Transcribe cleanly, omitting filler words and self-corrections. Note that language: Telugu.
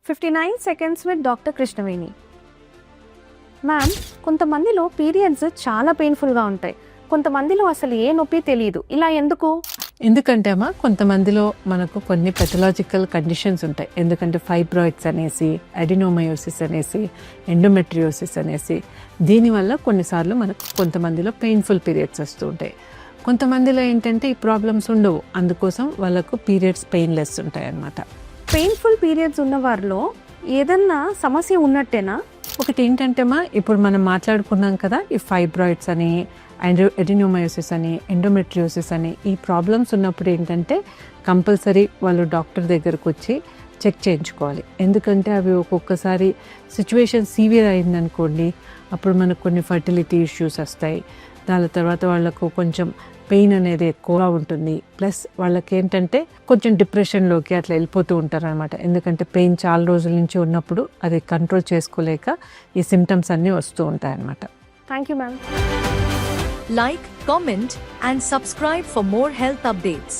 59 seconds with doctor Krishnaveni. Ma'am, కొంతమందిలో పీరియడ్స్ చాలా పెయిన్ఫుల్గా ఉంటాయి, కొంతమందిలో అసలు ఏ నొప్పి తెలియదు. ఇలా ఎందుకు? ఎందుకంటే అమ్మా కొంతమందిలో మనకు కొన్ని పెథలాజికల్ కండిషన్స్ ఉంటాయి. ఎందుకంటే ఫైబ్రాయిడ్స్ అనేసి, అడినోమయోసిస్ అనేసి, ఎండోమెట్రియోసిస్ అనేసి, దీనివల్ల కొన్నిసార్లు మనకు కొంతమందిలో పెయిన్ఫుల్ పీరియడ్స్ వస్తూ ఉంటాయి. కొంతమందిలో ఏంటంటే ఈ ప్రాబ్లమ్స్ ఉండవు, అందుకోసం వాళ్ళకు పీరియడ్స్ పెయిన్లెస్ ఉంటాయి అన్నమాట. పెయిన్ఫుల్ పీరియడ్స్ ఉన్న వారిలో ఏదన్నా సమస్య ఉన్నట్టేనా? ఒకటి ఏంటంటేమా, ఇప్పుడు మనం మాట్లాడుకున్నాం కదా, ఈ ఫైబ్రాయిడ్స్ అని, ఎడినోమయోసిస్ అని, ఎండోమెట్రియోసిస్ అని, ఈ ప్రాబ్లమ్స్ ఉన్నప్పుడు ఏంటంటే కంపల్సరీ వాళ్ళు డాక్టర్ దగ్గరకు వచ్చి చెక్ చేయించుకోవాలి. ఎందుకంటే అవి ఒక్కొక్కసారి సిచ్యువేషన్ సివియర్ అయిందనుకోండి, అప్పుడు మనకు కొన్ని ఫర్టిలిటీ ఇష్యూస్ వస్తాయి. దాని తర్వాత వాళ్ళకు కొంచెం పెయిన్ అనేది ఎక్కువగా ఉంటుంది. ప్లస్ వాళ్ళకి ఏంటంటే కొంచెం డిప్రెషన్లోకి అట్లా వెళ్ళిపోతూ ఉంటారు అనమాట. ఎందుకంటే పెయిన్ చాలా రోజుల నుంచి ఉన్నప్పుడు అది కంట్రోల్ చేసుకోలేక ఈ సిమ్టమ్స్ అన్నీ వస్తూ ఉంటాయి అన్నమాట. Thank you ma'am. Like, comment and subscribe for more health updates.